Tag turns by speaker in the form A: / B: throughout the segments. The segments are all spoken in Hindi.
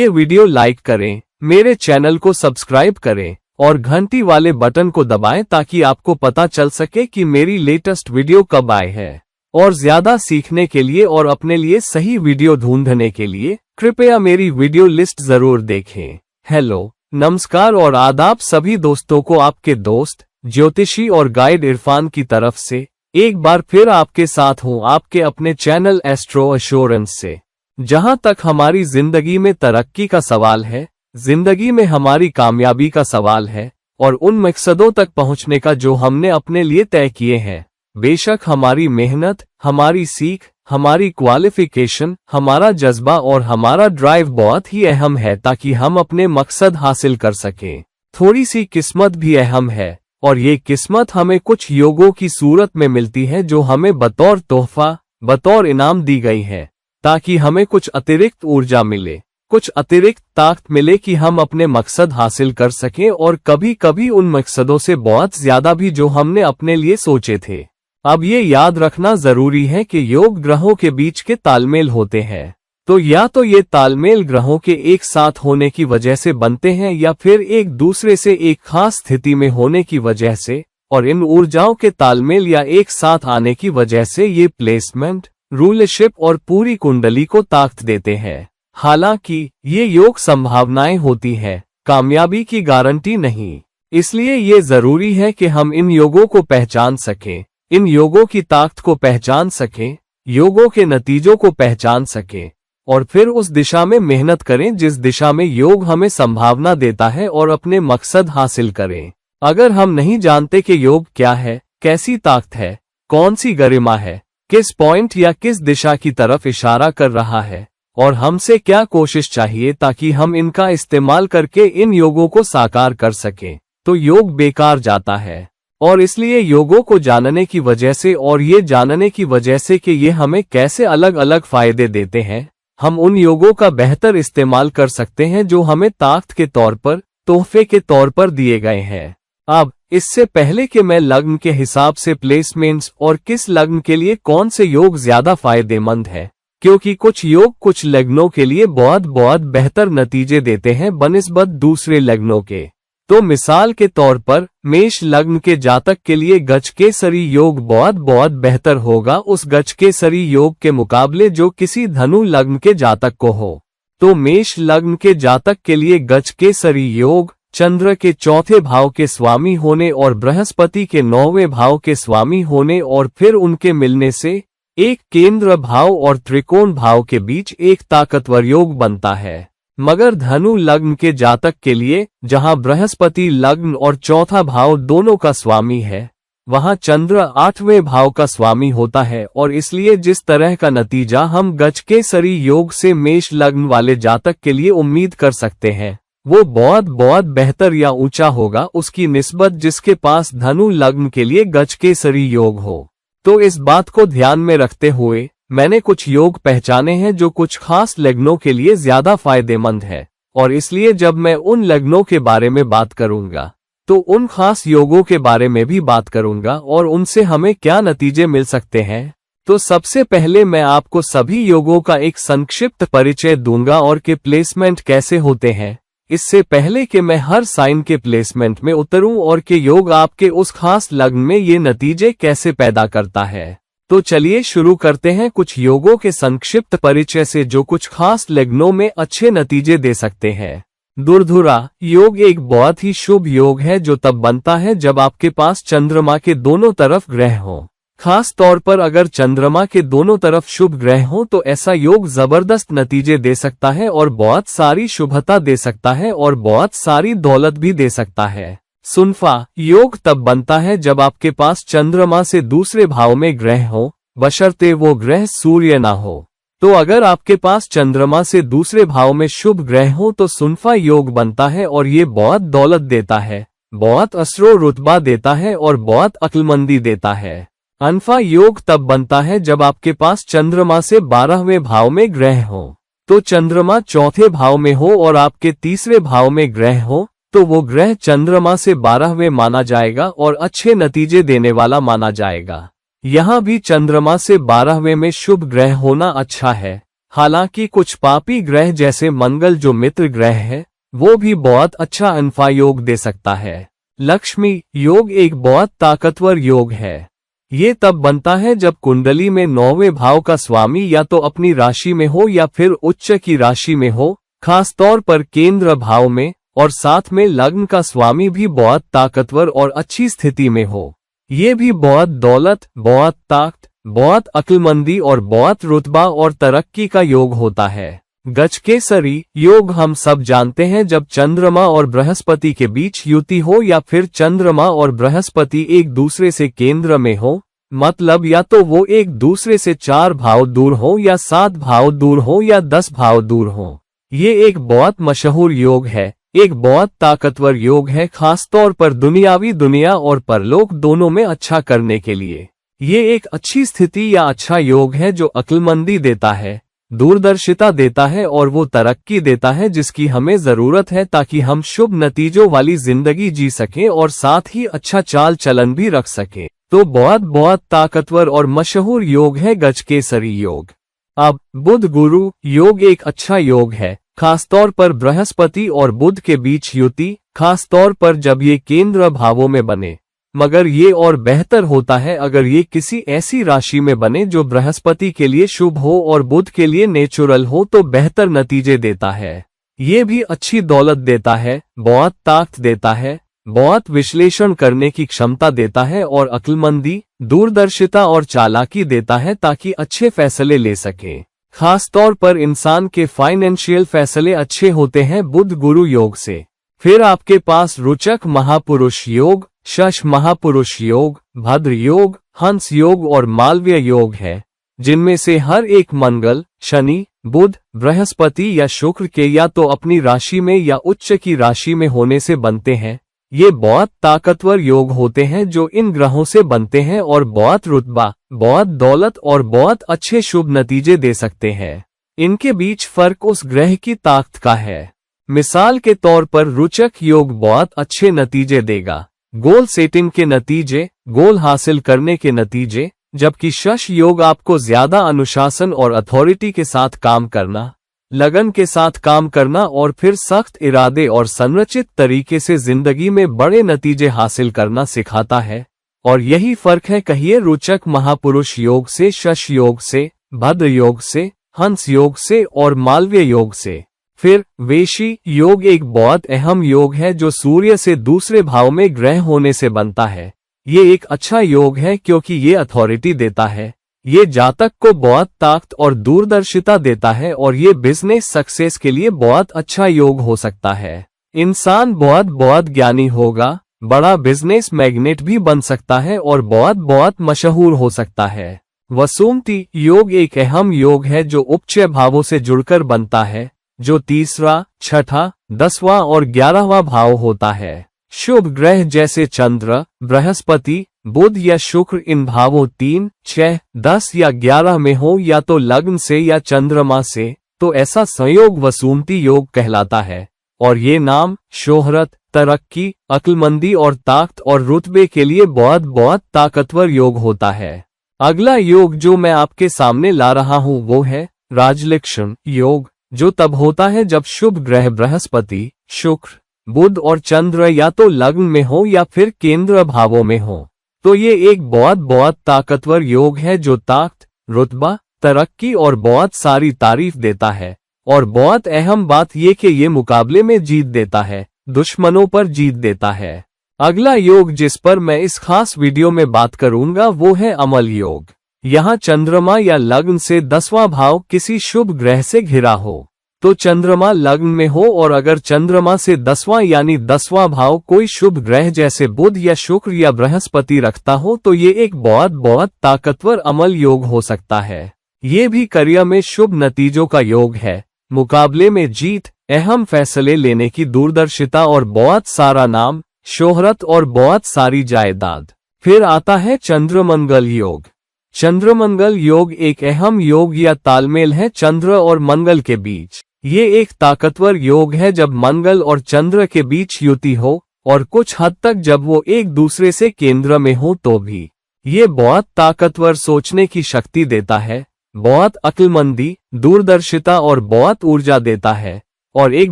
A: वीडियो लाइक करें, मेरे चैनल को सब्सक्राइब करें और घंटी वाले बटन को दबाएं ताकि आपको पता चल सके कि मेरी लेटेस्ट वीडियो कब आए है। और ज्यादा सीखने के लिए और अपने लिए सही वीडियो ढूंढने के लिए कृपया मेरी वीडियो लिस्ट जरूर देखें। हेलो, नमस्कार और आदाब सभी दोस्तों को आपके दोस्त ज्योतिषी और गाइड इरफान की तरफ से एक बार फिर आपके साथ हूँ आपके अपने चैनल एस्ट्रो एश्योरेंस से। जहां तक हमारी जिंदगी में तरक्की का सवाल है, जिंदगी में हमारी कामयाबी का सवाल है और उन मकसदों तक पहुंचने का जो हमने अपने लिए तय किए हैं, बेशक हमारी मेहनत, हमारी सीख, हमारी क्वालिफिकेशन, हमारा जज्बा और हमारा ड्राइव बहुत ही अहम है ताकि हम अपने मकसद हासिल कर सकें। थोड़ी सी किस्मत भी अहम है और ये किस्मत हमें कुछ योगों की सूरत में मिलती है जो हमें बतौर तोहफा, बतौर इनाम दी गई है ताकि हमें कुछ अतिरिक्त ऊर्जा मिले, कुछ अतिरिक्त ताकत मिले कि हम अपने मकसद हासिल कर सकें और कभी कभी उन मकसदों से बहुत ज्यादा भी जो हमने अपने लिए सोचे थे। अब ये याद रखना जरूरी है कि योग ग्रहों के बीच के तालमेल होते हैं, तो या तो ये तालमेल ग्रहों के एक साथ होने की वजह से बनते हैं या फिर एक दूसरे से एक खास स्थिति में होने की वजह से, और इन ऊर्जाओं के तालमेल या एक साथ आने की वजह से ये प्लेसमेंट, रूलरशिप और पूरी कुंडली को ताकत देते हैं। हालांकि ये योग संभावनाएं होती हैं, कामयाबी की गारंटी नहीं। इसलिए ये जरूरी है कि हम इन योगों को पहचान सकें, इन योगों की ताकत को पहचान सकें, योगों के नतीजों को पहचान सकें और फिर उस दिशा में मेहनत करें जिस दिशा में योग हमें संभावना देता है और अपने मकसद हासिल करें। अगर हम नहीं जानते कि योग क्या है, कैसी ताकत है, कौन सी गरिमा है, किस पॉइंट या किस दिशा की तरफ इशारा कर रहा है और हमसे क्या कोशिश चाहिए ताकि हम इनका इस्तेमाल करके इन योगों को साकार कर सकें, तो योग बेकार जाता है। और इसलिए योगों को जानने की वजह से और ये जानने की वजह से कि ये हमें कैसे अलग अलग फायदे देते हैं, हम उन योगों का बेहतर इस्तेमाल कर सकते हैं जो हमें ताकत के तौर पर, तोहफे के तौर पर दिए गए हैं। अब इससे पहले कि मैं लग्न के हिसाब से प्लेसमेंट्स और किस लग्न के लिए कौन से योग ज्यादा फायदेमंद है, क्योंकि कुछ योग कुछ लग्नों के लिए बहुत बहुत बेहतर नतीजे देते हैं बनिस्बत दूसरे लग्नों के। तो मिसाल के तौर पर मेष लग्न के जातक के लिए गजकेसरी योग बहुत बहुत बेहतर होगा उस गजकेसरी योग के मुकाबले जो किसी धनु लग्न के जातक को हो। तो मेष लग्न के जातक के लिए गजकेसरी योग चंद्र के चौथे भाव के स्वामी होने और बृहस्पति के 9वें भाव के स्वामी होने और फिर उनके मिलने से एक केंद्र भाव और त्रिकोण भाव के बीच एक ताकतवर योग बनता है। मगर धनु लग्न के जातक के लिए जहां बृहस्पति लग्न और चौथा भाव दोनों का स्वामी है, वहां चंद्र 8वें भाव का स्वामी होता है और इसलिए जिस तरह का नतीजा हम गजकेसरी योग से मेष लग्न वाले जातक के लिए उम्मीद कर सकते हैं, वो बहुत बहुत बेहतर या ऊंचा होगा उसकी निस्बत जिसके पास धनु लग्न के लिए गजकेसरी योग हो। तो इस बात को ध्यान में रखते हुए मैंने कुछ योग पहचाने हैं जो कुछ खास लग्नों के लिए ज्यादा फायदेमंद है और इसलिए जब मैं उन लग्नों के बारे में बात करूंगा तो उन खास योगों के बारे में भी बात करूंगा और उनसे हमें क्या नतीजे मिल सकते हैं। तो सबसे पहले मैं आपको सभी योगों का एक संक्षिप्त परिचय दूंगा और के प्लेसमेंट कैसे होते हैं, इससे पहले कि मैं हर साइन के प्लेसमेंट में उतरूं और के योग आपके उस खास लग्न में ये नतीजे कैसे पैदा करता है। तो चलिए शुरू करते हैं कुछ योगों के संक्षिप्त परिचय से जो कुछ खास लग्नों में अच्छे नतीजे दे सकते हैं। दुर्धुरा योग एक बहुत ही शुभ योग है जो तब बनता है जब आपके पास चंद्रमा के दोनों तरफ ग्रह हों। खास तौर पर अगर चंद्रमा के दोनों तरफ शुभ ग्रह हों तो ऐसा योग जबरदस्त नतीजे दे सकता है और बहुत सारी शुभता दे सकता है और बहुत सारी दौलत भी दे सकता है। सुनफा योग तब बनता है जब आपके पास चंद्रमा से दूसरे भाव में ग्रह हो, बशर्ते वो ग्रह सूर्य ना हो। तो अगर आपके पास चंद्रमा से दूसरे भाव में शुभ ग्रह हो तो सुनफा योग बनता है और ये बहुत दौलत देता है, बहुत असरो रुतबा देता है और बहुत अक्लमंदी देता है। अनफा योग तब बनता है जब आपके पास चंद्रमा से 12वें भाव में ग्रह हो। तो चंद्रमा चौथे भाव में हो और आपके तीसरे भाव में ग्रह हो तो वो ग्रह चंद्रमा से 12वें माना जाएगा और अच्छे नतीजे देने वाला माना जाएगा। यहाँ भी चंद्रमा से 12वें में शुभ ग्रह होना अच्छा है, हालांकि कुछ पापी ग्रह जैसे मंगल जो मित्र ग्रह है वो भी बहुत अच्छा अनफा योग दे सकता है। लक्ष्मी योग एक बहुत ताकतवर योग है। ये तब बनता है जब कुंडली में 9वें भाव का स्वामी या तो अपनी राशि में हो या फिर उच्च की राशि में हो, खासतौर पर केंद्र भाव में, और साथ में लग्न का स्वामी भी बहुत ताकतवर और अच्छी स्थिति में हो। ये भी बहुत दौलत, बहुत ताकत, बहुत अक्लमंदी और बहुत रुतबा और तरक्की का योग होता है। गजकेसरी योग हम सब जानते हैं जब चंद्रमा और बृहस्पति के बीच युति हो या फिर चंद्रमा और बृहस्पति एक दूसरे से केंद्र में हो, मतलब या तो वो एक दूसरे से 4 भाव दूर हो या 7 भाव दूर हो या 10 भाव दूर हो। ये एक बहुत मशहूर योग है, एक बहुत ताकतवर योग है, खासतौर पर दुनियावी दुनिया और परलोक दोनों में अच्छा करने के लिए। ये एक अच्छी स्थिति या अच्छा योग है जो अक्लमंदी देता है, दूरदर्शिता देता है और वो तरक्की देता है जिसकी हमें जरूरत है ताकि हम शुभ नतीजों वाली जिंदगी जी सकें और साथ ही अच्छा चाल चलन भी रख सकें। तो बहुत बहुत ताकतवर और मशहूर योग है गजकेसरी योग। अब बुध गुरु योग एक अच्छा योग है, खासतौर पर बृहस्पति और बुध के बीच युति, खासतौर पर जब ये केंद्र भावों में बने, मगर ये और बेहतर होता है अगर ये किसी ऐसी राशि में बने जो बृहस्पति के लिए शुभ हो और बुध के लिए नेचुरल हो तो बेहतर नतीजे देता है। ये भी अच्छी दौलत देता है, बहुत ताकत देता है, बहुत विश्लेषण करने की क्षमता देता है और अक्लमंदी, दूरदर्शिता और चालाकी देता है ताकि अच्छे फैसले ले सके। खासतौर पर इंसान के फाइनेंशियल फैसले अच्छे होते हैं बुध गुरु योग से। फिर आपके पास रुचक महापुरुष योग, शश महापुरुष योग, भद्र योग, हंस योग और मालवीय योग है, जिनमें से हर एक मंगल, शनि, बुध, बृहस्पति या शुक्र के या तो अपनी राशि में या उच्च की राशि में होने से बनते हैं। ये बहुत ताकतवर योग होते हैं जो इन ग्रहों से बनते हैं और बहुत रुतबा, बहुत दौलत और बहुत अच्छे शुभ नतीजे दे सकते हैं। इनके बीच फर्क उस ग्रह की ताकत का है। मिसाल के तौर पर रुचक योग बहुत अच्छे नतीजे देगा, गोल सेटिंग के नतीजे, गोल हासिल करने के नतीजे, जबकि शश योग आपको ज्यादा अनुशासन और अथॉरिटी के साथ काम करना, लगन के साथ काम करना और फिर सख्त इरादे और संरचित तरीके से जिंदगी में बड़े नतीजे हासिल करना सिखाता है। और यही फर्क है कहिए रुचक महापुरुष योग से, शश योग से, भद्र योग से, हंस योग से और मालवीय योग से। फिर वेशी योग एक बहुत अहम योग है जो सूर्य से दूसरे भाव में ग्रह होने से बनता है। ये एक अच्छा योग है क्योंकि ये अथॉरिटी देता है, ये जातक को बहुत ताकत और दूरदर्शिता देता है और ये बिजनेस सक्सेस के लिए बहुत अच्छा योग हो सकता है। इंसान बहुत बहुत ज्ञानी होगा, बड़ा बिजनेस मैग्नेट भी बन सकता है और बहुत बहुत मशहूर हो सकता है। वसुमती योग एक अहम योग है जो उच्च भावों से जुड़कर बनता है, जो तीसरा, छठा, 10वां और 11वां भाव होता है। शुभ ग्रह जैसे चंद्र, बृहस्पति, बुध या शुक्र इन भावों 3, 6, 10 या 11 में हो या तो लग्न से या चंद्रमा से, तो ऐसा संयोग वसुमती योग कहलाता है। और ये नाम शोहरत, तरक्की, अक्लमंदी और ताकत और रुतबे के लिए बहुत बहुत ताकतवर योग होता है। अगला योग जो मैं आपके सामने ला रहा हूँ वो है राजलक्ष्मण योग, जो तब होता है जब शुभ ग्रह बृहस्पति, शुक्र, बुध और चंद्र या तो लग्न में हो या फिर केंद्र भावों में हो। तो ये एक बहुत बहुत ताकतवर योग है जो ताकत, रुतबा, तरक्की और बहुत सारी तारीफ देता है। और बहुत अहम बात ये कि ये मुकाबले में जीत देता है, दुश्मनों पर जीत देता है। अगला योग जिस पर मैं इस खास वीडियो में बात करूंगा वो है अमल योग। यहाँ चंद्रमा या लग्न से 10वां भाव किसी शुभ ग्रह से घिरा हो, तो चंद्रमा लग्न में हो, और अगर चंद्रमा से 10वां यानी 10वां भाव कोई शुभ ग्रह जैसे बुध या शुक्र या बृहस्पति रखता हो तो ये एक बहुत बहुत ताकतवर अमल योग हो सकता है। ये भी करियर में शुभ नतीजों का योग है, मुकाबले में जीत, अहम फैसले लेने की दूरदर्शिता और बहुत सारा नाम, शोहरत और बहुत सारी जायदाद। फिर आता है चंद्रमंगल योग। चंद्रमंगल योग एक अहम योग या तालमेल है चंद्र और मंगल के बीच। ये एक ताकतवर योग है जब मंगल और चंद्र के बीच युति हो, और कुछ हद तक जब वो एक दूसरे से केंद्र में हो तो भी। ये बहुत ताकतवर सोचने की शक्ति देता है, बहुत अक्लमंदी, दूरदर्शिता और बहुत ऊर्जा देता है, और एक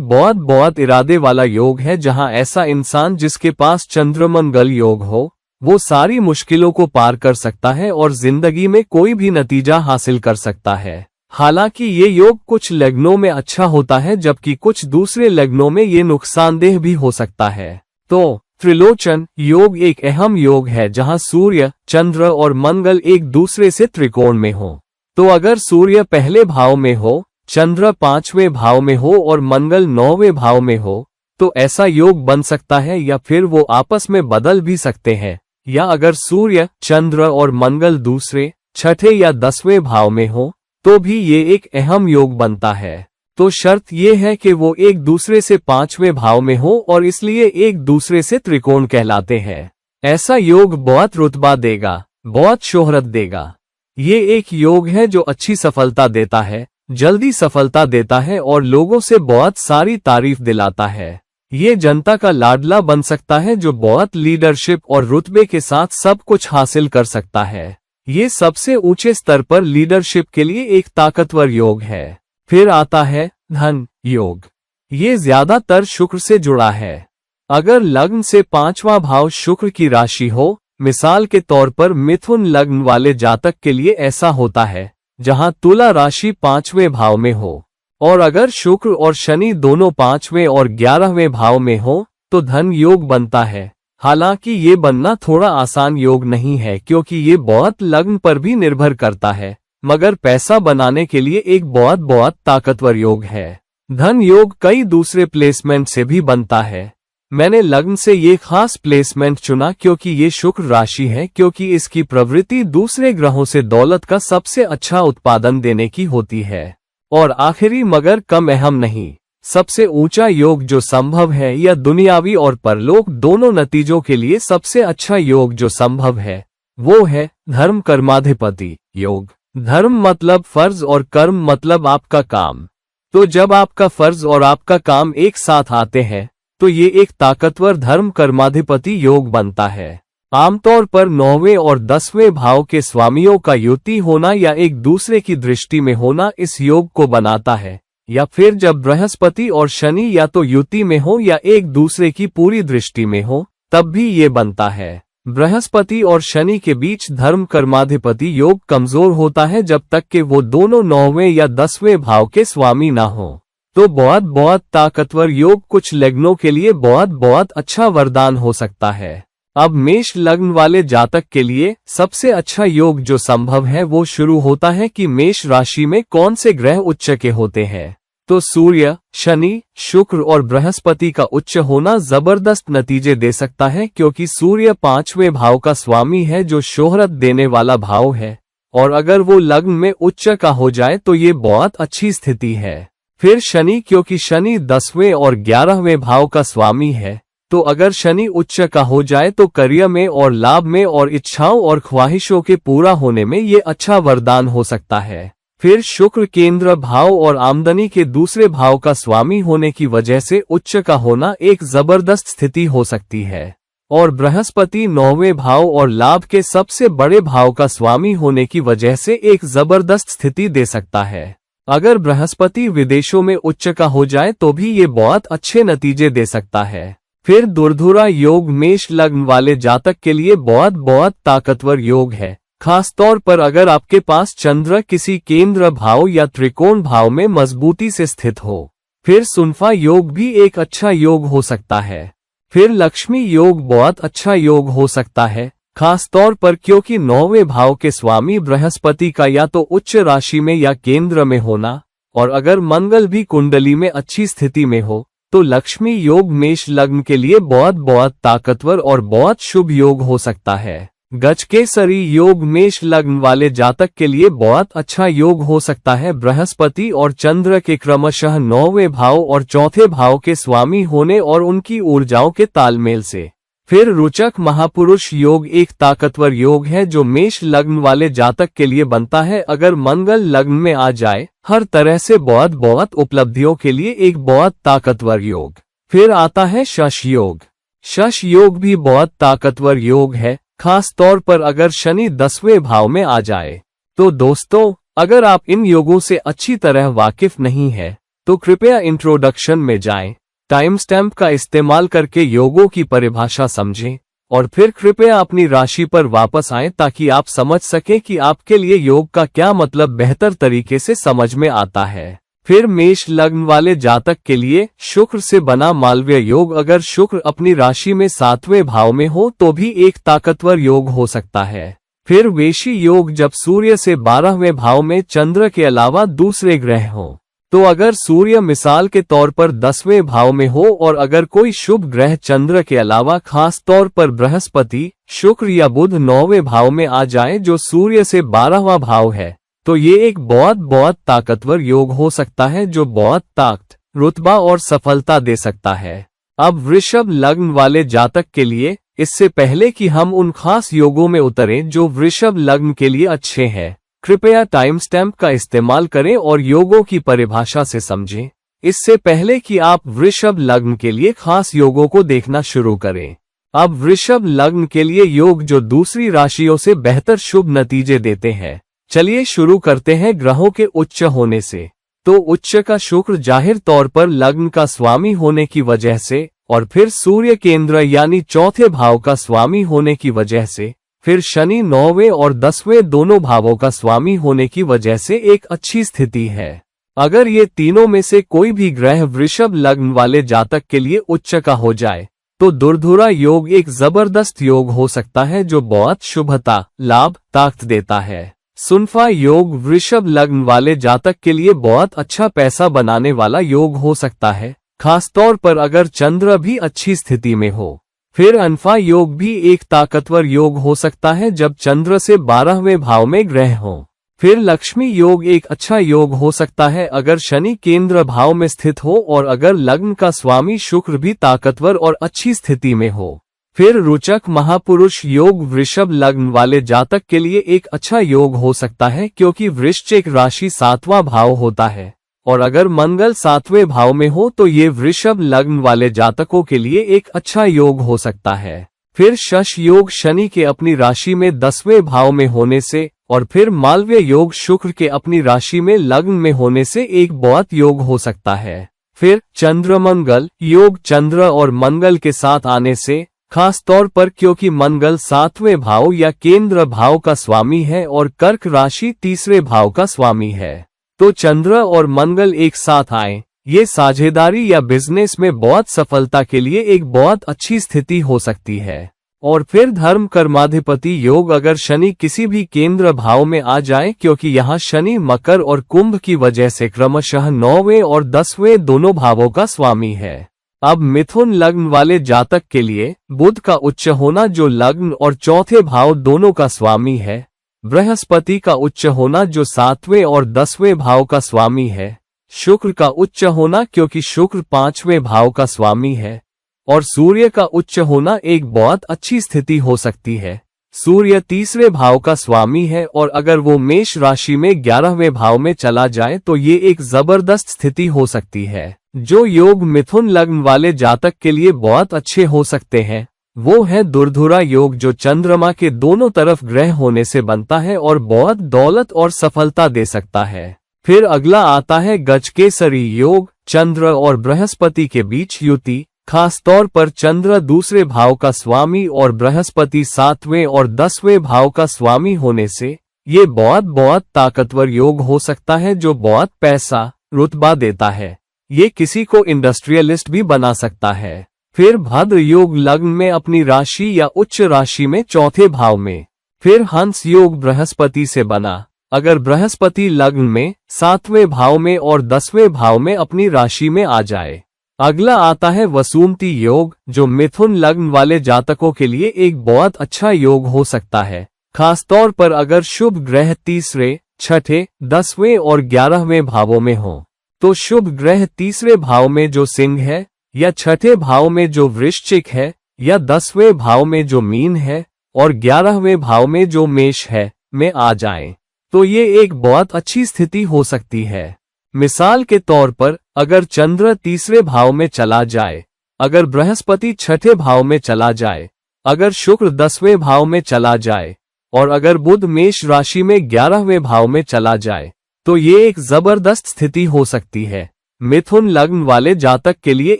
A: बहुत इरादे वाला योग है जहां ऐसा इंसान जिसके पास चंद्रमंगल योग हो, वो सारी मुश्किलों को पार कर सकता है और जिंदगी में कोई भी नतीजा हासिल कर सकता है। हालांकि ये योग कुछ लग्नों में अच्छा होता है जबकि कुछ दूसरे लग्नों में ये नुकसानदेह भी हो सकता है। तो त्रिलोचन योग एक अहम योग है जहां सूर्य, चंद्र और मंगल एक दूसरे से त्रिकोण में हो। तो अगर सूर्य पहले भाव में हो, चंद्र 5वें भाव में हो और मंगल 9वें भाव में हो, तो ऐसा योग बन सकता है, या फिर वो आपस में बदल भी सकते हैं। या अगर सूर्य, चंद्र और मंगल दूसरे, छठे या 10वें भाव में हो, तो भी ये एक अहम योग बनता है। तो शर्त ये है कि वो एक दूसरे से 5वें भाव में हो और इसलिए एक दूसरे से त्रिकोण कहलाते हैं। ऐसा योग बहुत रुतबा देगा, बहुत शोहरत देगा। ये एक योग है जो अच्छी सफलता देता है, जल्दी सफलता देता है और लोगों से बहुत सारी तारीफ दिलाता है। ये जनता का लाडला बन सकता है जो बहुत लीडरशिप और रुतबे के साथ सब कुछ हासिल कर सकता है। ये सबसे ऊंचे स्तर पर लीडरशिप के लिए एक ताकतवर योग है। फिर आता है धन योग। ये ज्यादातर शुक्र से जुड़ा है। अगर लग्न से 5वां भाव शुक्र की राशि हो, मिसाल के तौर पर मिथुन लग्न वाले जातक के लिए ऐसा होता है, जहां तुला राशि 5वें भाव में हो, और अगर शुक्र और शनि दोनों 5वें और 11वें भाव में हो, तो धन योग बनता है। हालांकि ये बनना थोड़ा आसान योग नहीं है क्योंकि ये बहुत लग्न पर भी निर्भर करता है, मगर पैसा बनाने के लिए एक बहुत ताकतवर योग है। धन योग कई दूसरे प्लेसमेंट से भी बनता है। मैंने लग्न से ये खास प्लेसमेंट चुना क्योंकि ये शुक्र राशि है, क्योंकि इसकी प्रवृत्ति दूसरे ग्रहों से दौलत का सबसे अच्छा उत्पादन देने की होती है। और आखिरी मगर कम अहम नहीं, सबसे ऊंचा योग जो संभव है, या दुनियावी और परलोक दोनों नतीजों के लिए सबसे अच्छा योग जो संभव है, वो है धर्म कर्माधिपति योग। धर्म मतलब फर्ज और कर्म मतलब आपका काम। तो जब आपका फर्ज और आपका काम एक साथ आते हैं, तो ये एक ताकतवर धर्म कर्माधिपति योग बनता है। आमतौर पर 9वें और 10वें भाव के स्वामियों का युति होना या एक दूसरे की दृष्टि में होना इस योग को बनाता है, या फिर जब बृहस्पति और शनि या तो युति में हो या एक दूसरे की पूरी दृष्टि में हो, तब भी ये बनता है। बृहस्पति और शनि के बीच धर्म कर्माधिपति योग कमजोर होता है जब तक कि वो दोनों 9वें या 10वें भाव के स्वामी ना हो। तो बहुत ताकतवर योग कुछ लग्नों के लिए बहुत अच्छा वरदान हो सकता है। अब मेष लग्न वाले जातक के लिए सबसे अच्छा योग जो संभव है वो शुरू होता है कि मेष राशि में कौन से ग्रह उच्च के होते हैं। तो सूर्य, शनि, शुक्र और बृहस्पति का उच्च होना जबरदस्त नतीजे दे सकता है, क्योंकि सूर्य 5वें भाव का स्वामी है जो शोहरत देने वाला भाव है, और अगर वो लग्न में उच्च का हो जाए तो ये बहुत अच्छी स्थिति है। फिर शनि, क्योंकि शनि 10वें और 11वें भाव का स्वामी है, तो अगर शनि उच्च का हो जाए तो करियर में और लाभ में और इच्छाओं और ख्वाहिशों के पूरा होने में ये अच्छा वरदान हो सकता है। फिर शुक्र केंद्र भाव और आमदनी के दूसरे भाव का स्वामी होने की वजह से उच्च का होना एक जबरदस्त स्थिति हो सकती है, और बृहस्पति 9वें भाव और लाभ के सबसे बड़े भाव का स्वामी होने की वजह से एक जबरदस्त स्थिति दे सकता है। अगर बृहस्पति विदेशों में उच्च का हो जाए तो भी ये बहुत अच्छे नतीजे दे सकता है। फिर दुर्धुरा योग मेष लग्न वाले जातक के लिए बहुत ताकतवर योग है, खास तौर पर अगर आपके पास चंद्र किसी केंद्र भाव या त्रिकोण भाव में मजबूती से स्थित हो। फिर सुनफा योग भी एक अच्छा योग हो सकता है। फिर लक्ष्मी योग बहुत अच्छा योग हो सकता है, खास तौर पर क्योंकि 9वें भाव के स्वामी बृहस्पति का या तो उच्च राशि में या केंद्र में होना, और अगर मंगल भी कुंडली में अच्छी स्थिति में हो, तो लक्ष्मी योग मेष लग्न के लिए बहुत ताकतवर और बहुत शुभ योग हो सकता है। गजकेसरी योग मेष लग्न वाले जातक के लिए बहुत अच्छा योग हो सकता है, बृहस्पति और चंद्र के क्रमशः 9वें भाव और चौथे भाव के स्वामी होने और उनकी ऊर्जाओं के तालमेल से। फिर रुचक महापुरुष योग एक ताकतवर योग है जो मेष लग्न वाले जातक के लिए बनता है अगर मंगल लग्न में आ जाए, हर तरह से बहुत उपलब्धियों के लिए एक बहुत ताकतवर योग। फिर आता है शश योग। शश योग भी बहुत ताकतवर योग है, खास तौर पर अगर शनि 10वें भाव में आ जाए। तो दोस्तों, अगर आप इन योगों से अच्छी तरह वाकिफ नहीं है तो कृपया इंट्रोडक्शन में जाएं, टाइम स्टैम्प का इस्तेमाल करके योगों की परिभाषा समझें और फिर कृपया अपनी राशि पर वापस आएं ताकि आप समझ सकें कि आपके लिए योग का क्या मतलब बेहतर तरीके से समझ में आता है। फिर मेष लग्न वाले जातक के लिए शुक्र से बना मालवीय योग। अगर शुक्र अपनी राशि में 7वें भाव में हो तो भी एक ताकतवर योग हो सकता है। फिर वेशी योग, जब सूर्य से 12वें भाव में चंद्र के अलावा दूसरे ग्रह हों। तो अगर सूर्य मिसाल के तौर पर 10वें भाव में हो और अगर कोई शुभ ग्रह चंद्र के अलावा खास तौर पर बृहस्पति, शुक्र या बुध 9वें भाव में आ जाए जो सूर्य से 12वां भाव है, तो ये एक बहुत ताकतवर योग हो सकता है जो बहुत ताकत, रुतबा और सफलता दे सकता है। अब वृषभ लग्न वाले जातक के लिए, इससे पहले कि हम उन खास योगों में उतरें जो वृषभ लग्न के लिए अच्छे हैं, कृपया टाइम स्टैम्प का इस्तेमाल करें और योगों की परिभाषा से समझें, इससे पहले कि आप वृषभ लग्न के लिए खास योगों को देखना शुरू करें। अब वृषभ लग्न के लिए योग जो दूसरी राशियों से बेहतर शुभ नतीजे देते हैं। चलिए शुरू करते हैं ग्रहों के उच्च होने से। तो उच्च का शुक्र जाहिर तौर पर लग्न का स्वामी होने की वजह से, और फिर सूर्य केंद्र यानी चौथे भाव का स्वामी होने की वजह से, फिर शनि 9वें और 10वें दोनों भावों का स्वामी होने की वजह से एक अच्छी स्थिति है। अगर ये तीनों में से कोई भी ग्रह वृषभ लग्न वाले जातक के लिए उच्च का हो जाए तो दुर्धुरा योग एक जबरदस्त योग हो सकता है जो बहुत शुभता, लाभ, ताकत देता है। सुनफा योग वृषभ लग्न वाले जातक के लिए बहुत अच्छा पैसा बनाने वाला योग हो सकता है, खासतौर पर अगर चंद्र भी अच्छी स्थिति में हो। फिर अनफा योग भी एक ताकतवर योग हो सकता है जब चंद्र से 12वें भाव में ग्रह हो। फिर लक्ष्मी योग एक अच्छा योग हो सकता है अगर शनि केंद्र भाव में स्थित हो और अगर लग्न का स्वामी शुक्र भी ताकतवर और अच्छी स्थिति में हो। फिर रुचक महापुरुष योग वृषभ लग्न वाले जातक के लिए एक अच्छा योग हो सकता है क्योंकि वृश्चिक राशि 7वां भाव होता है और अगर मंगल 7वें भाव में हो तो ये वृषभ लग्न वाले जातकों के लिए एक अच्छा योग हो सकता है। फिर शश योग शनि के अपनी राशि में 10वें भाव में होने से और फिर मालवीय योग शुक्र के अपनी राशि में लग्न में होने से एक बहुत योग हो सकता है। फिर चंद्र मंगल योग चंद्र और मंगल के साथ आने से, खास तौर पर क्योंकि मंगल 7वें भाव या केंद्र भाव का स्वामी है और कर्क राशि 3रे भाव का स्वामी है, तो चंद्र और मंगल एक साथ आए, ये साझेदारी या बिजनेस में बहुत सफलता के लिए एक बहुत अच्छी स्थिति हो सकती है। और फिर धर्म कर्माधिपति योग अगर शनि किसी भी केंद्र भाव में आ जाए क्योंकि यहाँ शनि मकर और कुंभ की वजह से क्रमशः 9वें और 10वें दोनों भावों का स्वामी है। अब मिथुन लग्न वाले जातक के लिए बुध का उच्च होना जो लग्न और चौथे भाव दोनों का स्वामी है, बृहस्पति का उच्च होना जो 7वें और 10वें भाव का स्वामी है, शुक्र का उच्च होना क्योंकि शुक्र 5वें भाव का स्वामी है और सूर्य का उच्च होना एक बहुत अच्छी स्थिति हो सकती है। सूर्य 3रे भाव का स्वामी है और अगर वो मेष राशि में 11वें भाव में चला जाए तो ये एक जबरदस्त स्थिति हो सकती है। जो योग मिथुन लग्न वाले जातक के लिए बहुत अच्छे हो सकते हैं वो है दुर्धुरा योग जो चंद्रमा के दोनों तरफ ग्रह होने से बनता है और बहुत दौलत और सफलता दे सकता है। फिर अगला आता है गजकेसरी योग चंद्र और बृहस्पति के बीच युति, खास तौर पर चंद्र 2रे भाव का स्वामी और बृहस्पति 7वें और 10वें भाव का स्वामी होने से ये बहुत ताकतवर योग हो सकता है जो बहुत पैसा, रुतबा देता है। ये किसी को इंडस्ट्रियलिस्ट भी बना सकता है। फिर भद्र योग लग्न में अपनी राशि या उच्च राशि में चौथे भाव में। फिर हंस योग बृहस्पति से बना अगर बृहस्पति लग्न में 7वें भाव में और 10वें भाव में अपनी राशि में आ जाए। अगला आता है वसुमती योग जो मिथुन लग्न वाले जातकों के लिए एक बहुत अच्छा योग हो सकता है, खासतौर पर अगर शुभ ग्रह 3रे, 6ठे, 10वें और 11वें भावों में हो। तो शुभ ग्रह 3रे भाव में जो सिंह है या 6ठे भाव में जो वृश्चिक है या 10वें भाव में जो मीन है और 11वें भाव में जो मेष है में आ जाएं, तो ये एक बहुत अच्छी स्थिति हो सकती है। मिसाल के तौर पर अगर चंद्र 3रे भाव में चला जाए, अगर बृहस्पति 6ठे भाव में चला जाए, अगर शुक्र 10वें भाव में चला जाए, और अगर बुध मेष राशि में 11वें भाव में चला जाए तो ये एक जबरदस्त स्थिति हो सकती है। मिथुन लग्न वाले जातक के लिए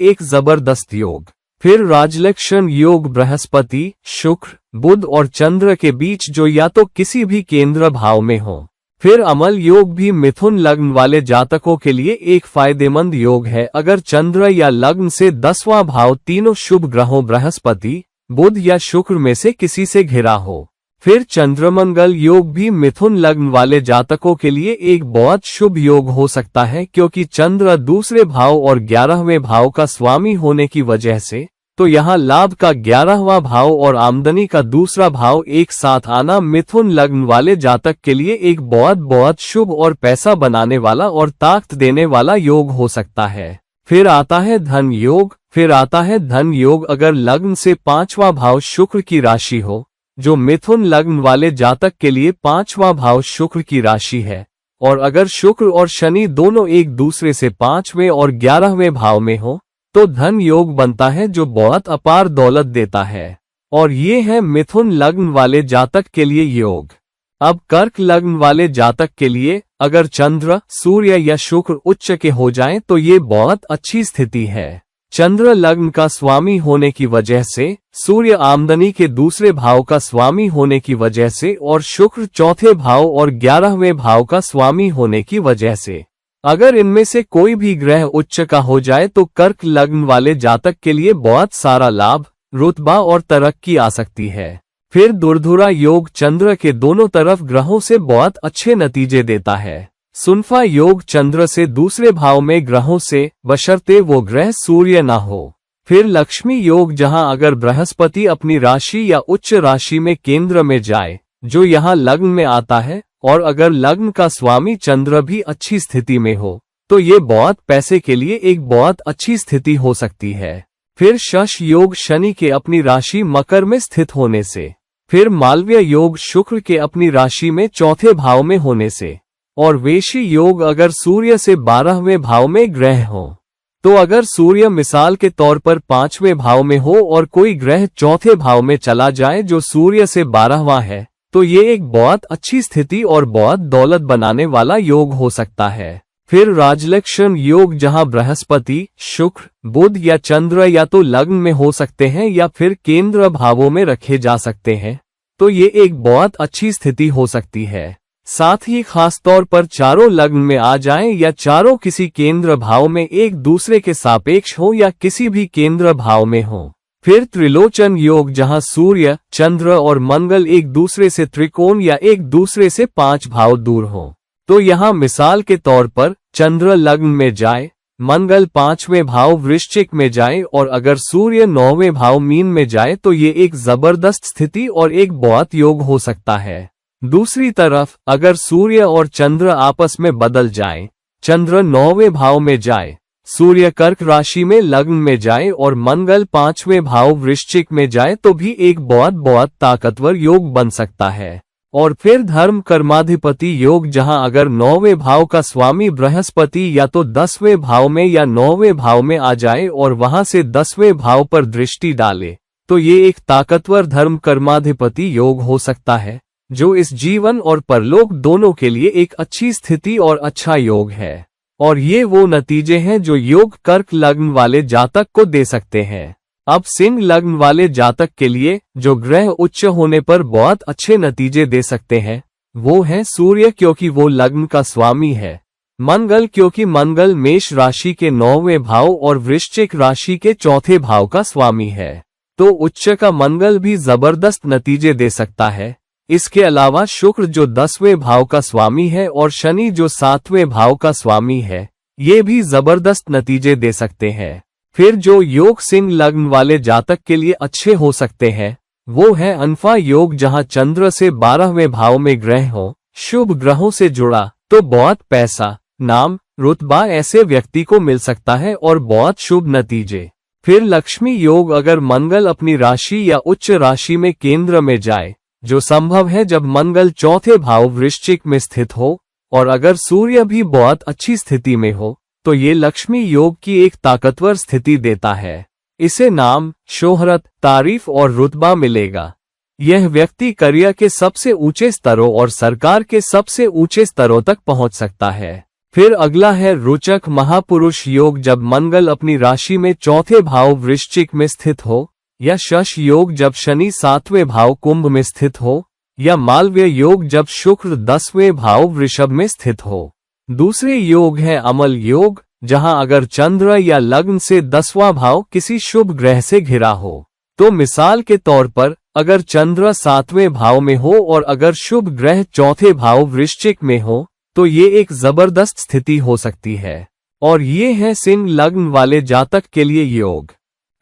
A: एक जबरदस्त योग। फिर राजलक्षण योग बृहस्पति, शुक्र, बुध और चंद्र के बीच जो या तो किसी भी केंद्र भाव में हो। फिर अमल योग भी मिथुन लग्न वाले जातकों के लिए एक फायदेमंद योग है अगर चंद्र या लग्न से 10वां भाव तीनों शुभ ग्रहों बृहस्पति, बुध या शुक्र में से किसी से घिरा हो। फिर चंद्रमंगल योग भी मिथुन लग्न वाले जातकों के लिए एक बहुत शुभ योग हो सकता है क्योंकि चंद्र दूसरे भाव और 11वें भाव का स्वामी होने की वजह से, तो यहाँ लाभ का 11वां भाव और आमदनी का दूसरा भाव एक साथ आना मिथुन लग्न वाले जातक के लिए एक बहुत बहुत शुभ और पैसा बनाने वाला और ताकत देने वाला योग हो सकता है। फिर आता है धन योग। धन योग अगर लग्न से 5वां भाव शुक्र की राशि हो, जो मिथुन लग्न वाले जातक के लिए 5वां भाव शुक्र की राशि है, और अगर शुक्र और शनि दोनों एक दूसरे से 5वें और 11वें भाव में हो तो धन योग बनता है जो बहुत अपार दौलत देता है। और ये है मिथुन लग्न वाले जातक के लिए योग। अब कर्क लग्न वाले जातक के लिए अगर चंद्र, सूर्य या शुक्र उच्च के हो जाएं तो ये बहुत अच्छी स्थिति है। चंद्र लग्न का स्वामी होने की वजह से, सूर्य आमदनी के दूसरे भाव का स्वामी होने की वजह से और शुक्र चौथे भाव और 11वें भाव का स्वामी होने की वजह से, अगर इनमें से कोई भी ग्रह उच्च का हो जाए तो कर्क लग्न वाले जातक के लिए बहुत सारा लाभ, रुतबा और तरक्की आ सकती है। फिर दुर्धुरा योग चंद्र के दोनों तरफ ग्रहों से बहुत अच्छे नतीजे देता है। सुनफा योग चंद्र से दूसरे भाव में ग्रहों से, बशर्ते वो ग्रह सूर्य ना हो। फिर लक्ष्मी योग जहां अगर बृहस्पति अपनी राशि या उच्च राशि में केंद्र में जाए, जो यहाँ लग्न में आता है, और अगर लग्न का स्वामी चंद्र भी अच्छी स्थिति में हो तो ये बहुत पैसे के लिए एक बहुत अच्छी स्थिति हो सकती है। फिर शश योग शनि के अपनी राशि मकर में स्थित होने से। फिर मालव्य योग शुक्र के अपनी राशि में चौथे भाव में होने से। और वेशी योग अगर सूर्य से 12वें भाव में ग्रह हो। तो अगर सूर्य मिसाल के तौर पर 5वें भाव में हो और कोई ग्रह चौथे भाव में चला जाए जो सूर्य से 12वां है, तो ये एक बहुत अच्छी स्थिति और बहुत दौलत बनाने वाला योग हो सकता है। फिर राजलक्षण योग जहां बृहस्पति, शुक्र, बुध या चंद्र या तो लग्न में हो सकते हैं या फिर केंद्र भावों में रखे जा सकते हैं, तो ये एक बहुत अच्छी स्थिति हो सकती है। साथ ही खास तौर पर चारों लग्न में आ जाएं या चारों किसी केंद्र भाव में एक दूसरे के सापेक्ष हो या किसी भी केंद्र भाव में हो। फिर त्रिलोचन योग जहां सूर्य, चंद्र और मंगल एक दूसरे से त्रिकोण या एक दूसरे से 5 भाव दूर हो। तो यहाँ मिसाल के तौर पर चंद्र लग्न में जाए, मंगल 5वें भाव वृश्चिक में जाए और अगर सूर्य 9वें भाव मीन में जाए तो ये एक जबरदस्त स्थिति और एक बहुत योग हो सकता है। दूसरी तरफ अगर सूर्य और चंद्र आपस में बदल जाएं, चंद्र 9वें भाव में जाए, सूर्य कर्क राशि में लग्न में जाए और मंगल 5वें भाव वृश्चिक में जाए तो भी एक बहुत बहुत ताकतवर योग बन सकता है। और फिर धर्म कर्माधिपति योग जहां अगर 9वें भाव का स्वामी बृहस्पति या तो 10वें भाव में या 9वें भाव में आ जाए और वहां से 10वें भाव पर दृष्टि डाले, तो ये एक ताकतवर धर्म कर्माधिपति योग हो सकता है, जो इस जीवन और परलोक दोनों के लिए एक अच्छी स्थिति और अच्छा योग है। और ये वो नतीजे हैं जो योग कर्क लग्न वाले जातक को दे सकते हैं। अब सिंह लग्न वाले जातक के लिए जो ग्रह उच्च होने पर बहुत अच्छे नतीजे दे सकते हैं, वो है सूर्य क्योंकि वो लग्न का स्वामी है, मंगल क्योंकि मंगल मेष राशि के 9वें भाव और वृश्चिक राशि के चौथे भाव का स्वामी है, तो उच्च का मंगल भी जबरदस्त नतीजे दे सकता है। इसके अलावा शुक्र जो 10वें भाव का स्वामी है और शनि जो 7वें भाव का स्वामी है, ये भी जबरदस्त नतीजे दे सकते हैं। फिर जो योग सिंह लग्न वाले जातक के लिए अच्छे हो सकते हैं, वो है अनफा योग जहां चंद्र से 12वें भाव में ग्रह हो, शुभ ग्रहों से जुड़ा, तो बहुत पैसा, नाम, रुतबा ऐसे व्यक्ति को मिल सकता है और बहुत शुभ नतीजे। फिर लक्ष्मी योग अगर मंगल अपनी राशि या उच्च राशि में केंद्र में जाए, जो संभव है जब मंगल चौथे भाव वृश्चिक में स्थित हो, और अगर सूर्य भी बहुत अच्छी स्थिति में हो, तो ये लक्ष्मी योग की एक ताकतवर स्थिति देता है। इसे नाम, शोहरत, तारीफ और रुतबा मिलेगा। यह व्यक्ति करियर के सबसे ऊंचे स्तरों और सरकार के सबसे ऊंचे स्तरों तक पहुंच सकता है। फिर अगला है रोचक महापुरुष योग, जब मंगल अपनी राशि में चौथे भाव वृश्चिक में स्थित हो, या शश योग जब शनि 7वें भाव कुंभ में स्थित हो, या मालव्य योग जब शुक्र 10वें भाव वृषभ में स्थित हो। दूसरे योग है अमल योग, जहां अगर चंद्र या लग्न से 10वां भाव किसी शुभ ग्रह से घिरा हो। तो मिसाल के तौर पर अगर चंद्र 7वें भाव में हो और अगर शुभ ग्रह चौथे भाव वृश्चिक में हो, तो ये एक जबरदस्त स्थिति हो सकती है। और ये है सिंह लग्न वाले जातक के लिए योग।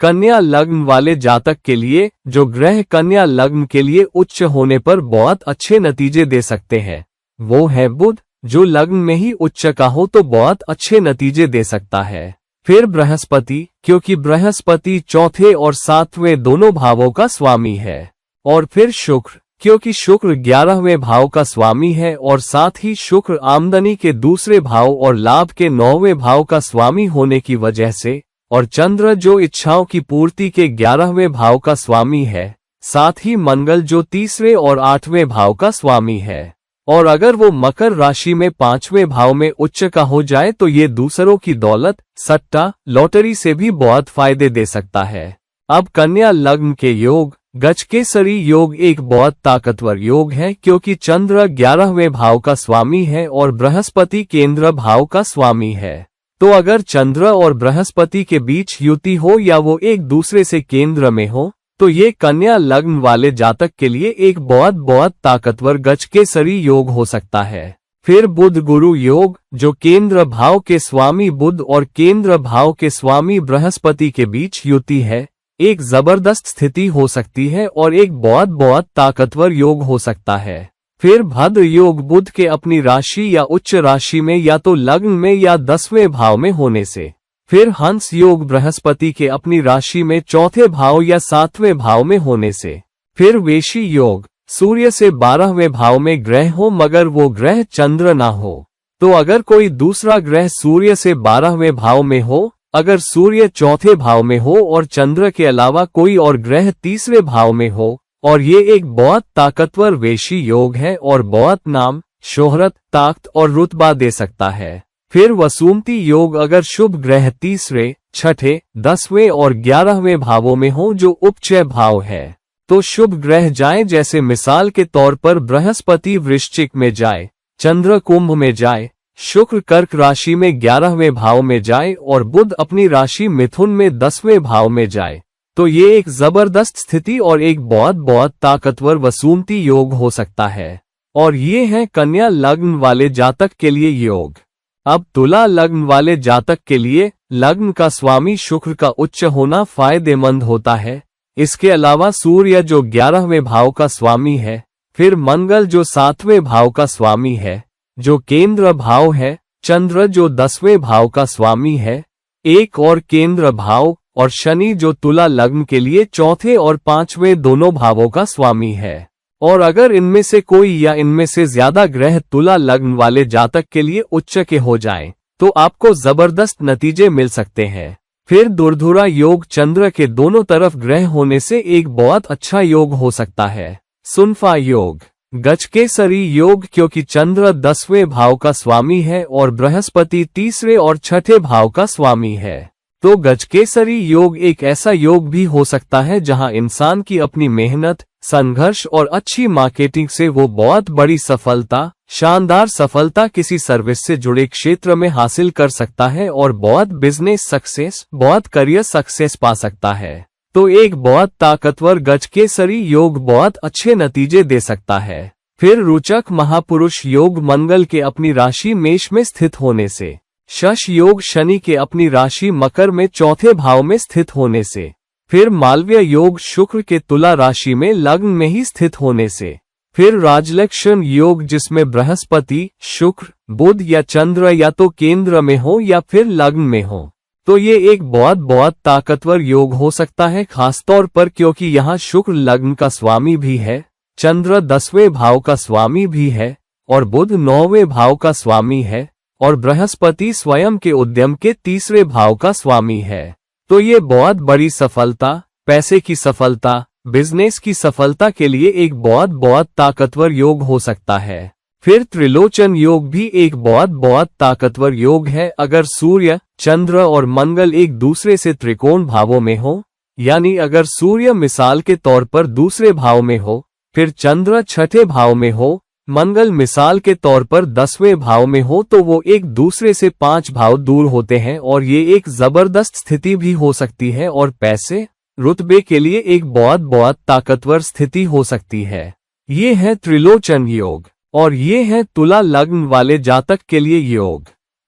A: कन्या लग्न वाले जातक के लिए जो ग्रह कन्या लग्न के लिए उच्च होने पर बहुत अच्छे नतीजे दे सकते हैं, वो है बुध, जो लग्न में ही उच्च का हो तो बहुत अच्छे नतीजे दे सकता है। फिर बृहस्पति, क्योंकि बृहस्पति चौथे और 7वें दोनों भावों का स्वामी है। और फिर शुक्र, क्योंकि शुक्र 11वें भाव का स्वामी है और साथ ही शुक्र आमदनी के दूसरे भाव और लाभ के 9वें भाव का स्वामी होने की वजह से। और चंद्र जो इच्छाओं की पूर्ति के 11वें भाव का स्वामी है, साथ ही मंगल जो 3रे और 8वें भाव का स्वामी है। और अगर वो मकर राशि में 5वें भाव में उच्च का हो जाए तो ये दूसरों की दौलत, सट्टा, लॉटरी से भी बहुत फायदे दे सकता है। अब कन्या लग्न के योग, गजकेसरी योग एक बहुत ताकतवर योग है, क्योंकि चंद्र 11वें भाव का स्वामी है और बृहस्पति केंद्र भाव का स्वामी है। तो अगर चंद्र और बृहस्पति के बीच युति हो या वो एक दूसरे से केंद्र में हो, तो ये कन्या लग्न वाले जातक के लिए एक बहुत ताकतवर गजकेसरी योग हो सकता है। फिर बुध गुरु योग, जो केंद्र भाव के स्वामी बुध और केंद्र भाव के स्वामी बृहस्पति के बीच युति है, एक जबरदस्त स्थिति हो सकती है और एक बहुत ताकतवर योग हो सकता है। फिर भद्र योग, बुध के अपनी राशि या उच्च राशि में या तो लग्न में या 10वें भाव में होने से। फिर हंस योग, बृहस्पति के अपनी राशि में चौथे भाव या 7वें भाव में होने से। फिर वेशी योग, सूर्य से 12वें भाव में ग्रह हो मगर वो ग्रह चंद्र ना हो। तो अगर कोई दूसरा ग्रह सूर्य से 12वें भाव में हो, अगर सूर्य चौथे भाव में हो और चंद्र के अलावा कोई और ग्रह 3रे भाव में हो, और ये एक बहुत ताकतवर वेशी योग है और बहुत नाम, शोहरत, ताकत और रुतबा दे सकता है। फिर वसुमती योग, अगर शुभ ग्रह 3रे, 6ठे, 10वें और 11वें भावों में हो जो उपचय भाव है, तो शुभ ग्रह जाए, जैसे मिसाल के तौर पर बृहस्पति वृश्चिक में जाए, चंद्र कुंभ में जाए, शुक्र कर्क राशि में 11वें भाव में जाए और बुध अपनी राशि मिथुन में 10वें भाव में जाए, तो ये एक जबरदस्त स्थिति और एक बहुत ताकतवर वसुमती योग हो सकता है। और ये है कन्या लग्न वाले जातक के लिए योग। अब तुला लग्न वाले जातक के लिए लग्न का स्वामी शुक्र का उच्च होना फायदेमंद होता है। इसके अलावा सूर्य जो 11वें भाव का स्वामी है, फिर मंगल जो 7वें भाव का स्वामी है, जो केंद्र भाव है, चंद्र जो 10वें भाव का स्वामी है, एक और केंद्र भाव, और शनि जो तुला लग्न के लिए चौथे और 5वें दोनों भावों का स्वामी है। और अगर इनमें से कोई या इनमें से ज्यादा ग्रह तुला लग्न वाले जातक के लिए उच्च के हो जाएं, तो आपको जबरदस्त नतीजे मिल सकते हैं। फिर दुर्धुरा योग, चंद्र के दोनों तरफ ग्रह होने से एक बहुत अच्छा योग हो सकता है। सुनफा योग, गजकेसरी योग, क्योंकि चंद्र 10वें भाव का स्वामी है और बृहस्पति 3रे और 6ठे भाव का स्वामी है। तो गजकेसरी योग एक ऐसा योग भी हो सकता है जहां इंसान की अपनी मेहनत, संघर्ष और अच्छी मार्केटिंग से वो बहुत बड़ी सफलता, शानदार सफलता किसी सर्विस से जुड़े क्षेत्र में हासिल कर सकता है और बहुत बिजनेस सक्सेस, बहुत करियर सक्सेस पा सकता है। तो एक बहुत ताकतवर गजकेसरी योग बहुत अच्छे नतीजे दे सकता है। फिर रोचक महापुरुष योग, मंगल के अपनी राशि मेष में स्थित होने से। शश योग, शनि के अपनी राशि मकर में चौथे भाव में स्थित होने से। फिर मालव्य योग, शुक्र के तुला राशि में लग्न में ही स्थित होने से। फिर राजलक्षण योग, जिसमें बृहस्पति, शुक्र, बुध या चंद्र या तो केंद्र में हो या फिर लग्न में हो, तो ये एक बहुत ताकतवर योग हो सकता है, खासतौर पर क्योंकि यहाँ शुक्र लग्न का स्वामी भी है, चंद्र 10वें भाव का स्वामी भी है और बुध 9वें भाव का स्वामी है और बृहस्पति स्वयं के उद्यम के 3रे भाव का स्वामी है। तो ये बहुत बड़ी सफलता, पैसे की सफलता, बिजनेस की सफलता के लिए एक बहुत बहुत ताकतवर योग हो सकता है। फिर त्रिलोचन योग भी एक बहुत बहुत ताकतवर योग है। अगर सूर्य, चंद्र और मंगल एक दूसरे से त्रिकोण भावों में हो, यानी अगर सूर्य मिसाल के तौर पर दूसरे भाव में हो, फिर चंद्र छठे भाव में हो, मंगल मिसाल के तौर पर 10वें भाव में हो, तो वो एक दूसरे से 5 भाव दूर होते हैं और ये एक जबरदस्त स्थिति भी हो सकती है और पैसे, रुतबे के लिए एक बहुत बहुत ताकतवर स्थिति हो सकती है। ये है त्रिलोचन योग और ये है तुला लग्न वाले जातक के लिए योग।